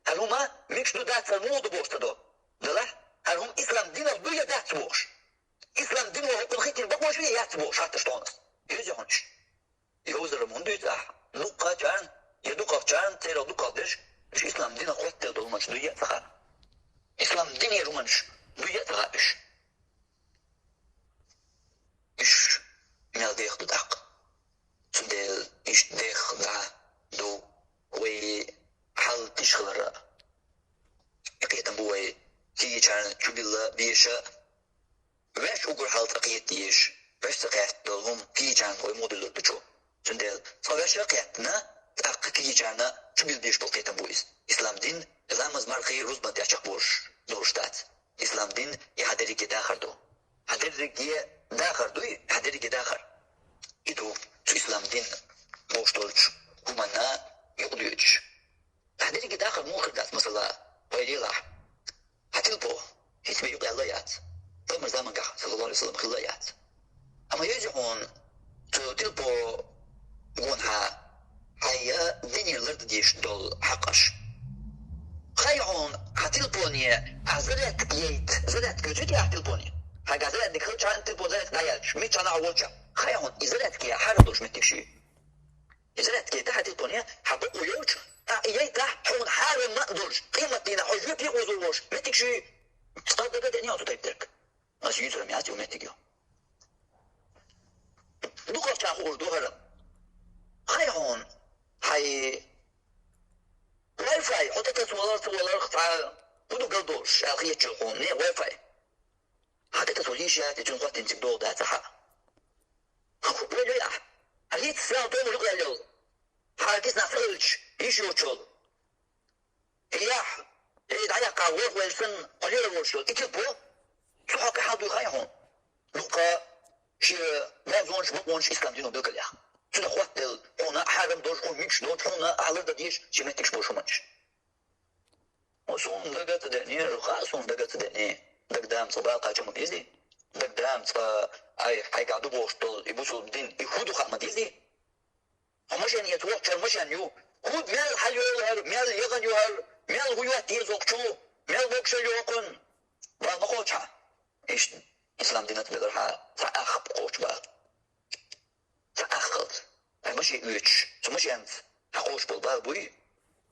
هل هما ميكش دو دات الموضو بوشتدو دله هل هم إسلام دين البوية دات بوش إسلام دين وهكون خيتين بقوش ليه يات بوش هاتشتونس يوزيهونش يوزر مندو يتاح نقا جان يدوقا جان تيرا دوقا ديش مش إسلام دين أخوات تلدو منش دوية تخار إسلام دين يرومنش دوية تغابش إش ميال ديخ دو داق سنديل إش ديخ دا دو وي حال تشغل يقيتن بوي كي جان جبيل بيشا واش أقول حال تقيت ديش واش تقيت دولهم كي جان وي موديل دو سنديل صواش قيتنا تاق كي جانا جبيل بيش بقيتن بويس إسلام دين لامز مرخي روزبان تياشق بوش دورشتات إسلام دين يحدريكي داخر دو حدريكي داخر دوي حدريكي داخر إدو تو إسلام دين بوش دولش همانا يقضيوش حدريكي داخر موخر دات مثلا ويليلاح حتلبو هيتبي يقضي الليات طمر زمن قح صلى الله عليه وسلم خلايات أما يجعون تو زلت كجيت يا تلبوني حاجة زلت دخلت عن تلبون زلت دايلش ميت أنا أولش خيرون زلت كي حرضوش متكشي زلت كي تحت تلبوني حبق ويوش إياي تحت حون حارم ما أقدرش قيمة دينا حجوة بيق وزوش متكشي استطاع دقيقة أني أعطي تلك بس يزرم ياتي ومتكيو دوغر تاخور دوغر خيرون هاي واي فاي حطت صور قطعة بدو قلدوش أخي تشوفون ني واي فاي حتى تسوليش تجون قوة تنتج دور ده تحا ويلو يا هليت الساعة طول لقى اليوم حاكيس نعسلش يشيو تشول إياح دعيا قاوة ويلسن قليل وشول إتبو سوحك حاضو يخيهون لقى شي مازونش بقونش إسلام دينو بلقى ليها سنة خوات دل حونا حارم دوش حون ميكش دوش حونا أحلر داديش شي متكش بوشو منش وصون دقات دعني رخاصون دقات دعني دقدام صباقا جمو ديزي دقدام صبا أي حيقعدو بوشتل يبوسو الدين يخودو خاما ديزي ومشان يتوقع مشان يو خود مال حل يوهر مال يغن يوهر مال غيوات يزوق شو مال بوكشل يوقن بال مخوشها إيش إسلام دينات بقرها فأخ بقوش بال فأخذ مشي يوتش مشي أنت هقوش بالبال بوي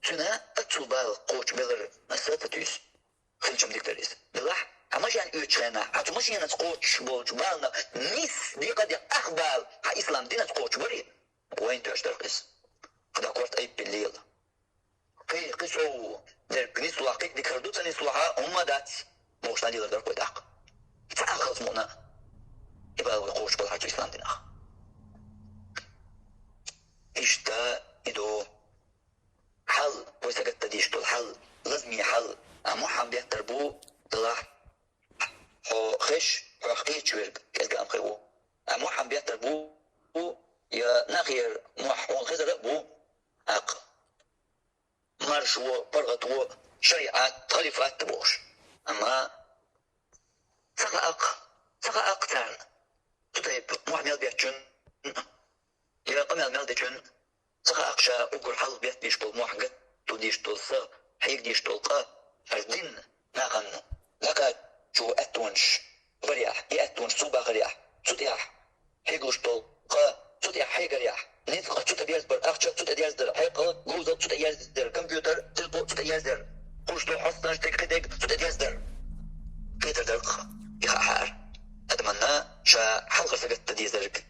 سنة أتسو بال قوش بلر مساتتيس خلجم ديكتريس بلاح مشان يوتش هنا هاتو مشي أنت قوش بوش بالنا نيس دي قد أخبال ها إسلام دينات قوش بري وين تشترقس هذا قرط أي بالليل كي قصو در بنيس لاقيك دي كردوت نسوها هم دات موشنا دي لدر قداق فأخذ منا يبقى القوش بالحاج الإسلام ديناخ إشتا إدو حل ويساقت تديشتو الحل لازم حل أمو حام بيهتربو دلاح حو خش حو أخيت شويرك كالقا أم خيبو أمو حام بيهتربو يا نخير محون خزر بو أق مرشو برغتو شريعات طريفات تبوش أما سقا أقتان تطيب محمل بيتشن يا قمل مال ديشن سقا أقشا أقول حل بيت بيش بول محقت تديش تلصا حيك ديش تلقا الدين ناقن لكا جو أتونش بريح يأتونش صوبا غريح سوتياح حيقوش تلقا تود حاجة رياح نيتقى تود يزبر أخشى تود يزدر حيقة جوزة تود يزدر كمبيوتر تلبو تود يزدر قشطو حصنش تكتك تود يزدر كيتر درق يخحار أتمنى شا حلقة سقط تديزرك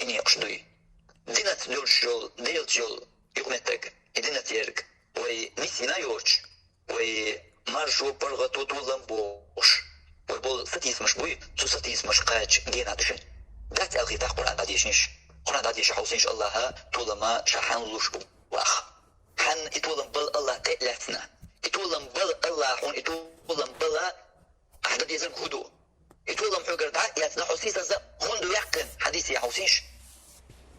إني أقشدوي دينات دولشول ديلتشول يقمتك دينات يرك وي نسينا يورش وي مارشو برغتو تولن بوش ويبول ستيس مشبوي تو ستيس مشقاج جينا دشن دات ألغي تاق قرآن داديشنش قرآن داديش حوصي إن شاء الله طولما شحن لوش واخ حن إتولم بل الله تألتنا إتولم بل الله حون إتولم بل أحد يزن هدو إتولم حقر دعا ياتنا حوصيسا زا خندو يقن حديثي حوصيش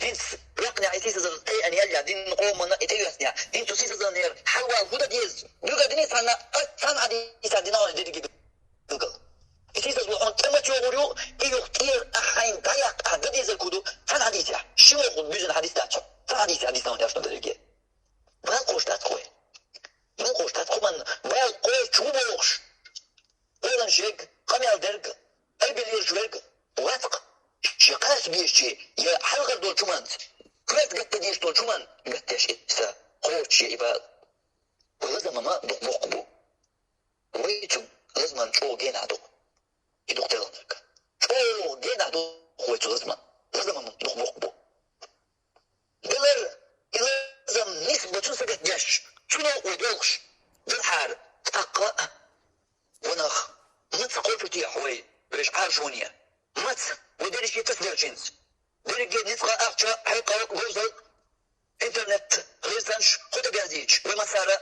هنس يقن عيسيسا زا أي أن يلي دين قومنا إتيو يسنيا هنسو سيسا زا نير حلوى الهدى ديز بيوغا ديني سانا سان حديثا دينا ديدي بيوغا إتيسا زوحون تمتشو غريو إيو اختير أحاين دايق أحد يزن كودو سان حديثيا شو خد بيزن حديث تاتشو سان حديثي نون ياشنو دريجي بل قوش تاتخوي بل قوش تاتخو من بل قوش شو بوش أولاً شيك قميال درق أي بلير شويك واتق شقاس بيشي يا حلقة دول شمانت كرات قد تديش دول شمان قد تشي سا قوش شي إبال ولازم ما دق بو ويتو لازم نشو جينا دو يدق تلانك شو جينا دو ويتو لازم دق بو دلر لازم نسبة سقط جاش شنو ويدوغش بالحار تقا ونخ متس قوتي حوي باش عارفونيا متس ودير شي تصدر جنس دير جيد نتقا اخشى حيقا جوزل انترنت ريسانش خد بيازيج ومسارة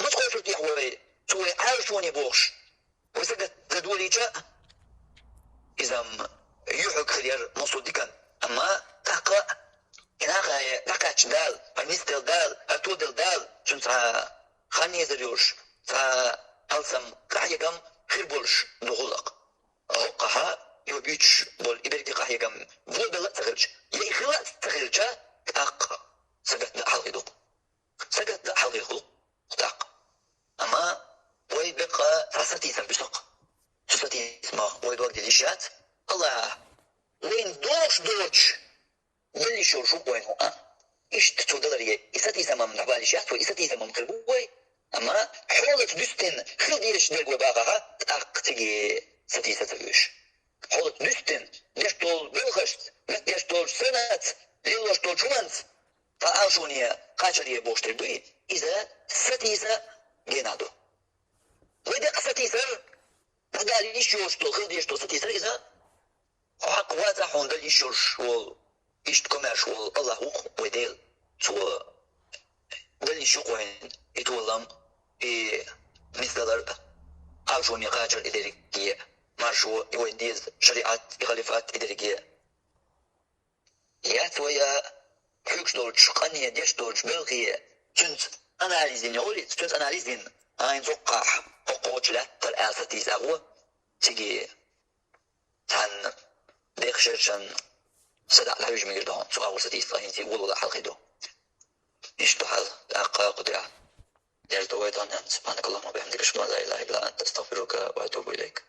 متس قوتي حوي سوي عارفوني بوش وسقط زدولي جاء إذا يحق خير مصودي كان أما تقا إنها تقاتش دال المستل دال التودل دال شنو خاني زريوش ألسم قاعدة خير بولش دخولك هقها يبيتش بول إبرتي قاعدة بول بلا تخرج يا إخلاص تخرج تاق سقط حلقه سقط حلقه تاق أما ويبقى فاستي سبسق اللي شو وينه إيش تودلري إستي زمام نبالي شات وإستي زمام كربوي أما حولت دستن خلديش دلقوا باغها تأقتي ستي ستوش حولت دستن دشتول بلغشت دشتول سنة ليلوشتول شوانت فأشونيا قاشرية بوشتر بي إذا ستيسا جنادو وإذا ستيسا فقال يشوشتول خلديشتول ستيسا إذا حق واضح دل يشوش وال إيش كوميرش وال الله وديل تو دل يشوق وين يتولم مثل أرجوني قاجر إدريكية مارشو يوديز شريعات يخالفات إدريكية يات ويا حكش دولش قنية ديش دولش بلغية تنت أناليزين يقولي تنت أناليزين أين زقاح حقوق لا تلقى ستيزاغو تيجي تان ديخشرشن سدع لا يجمع يردون سواء ستيز فهمتي ولا حلقي دو إيش تحل أقا قدرة يرتوي دون سبحانك اللهم وبحمدك أشهد أن لا إله إلا أنت أستغفرك وأتوب إليك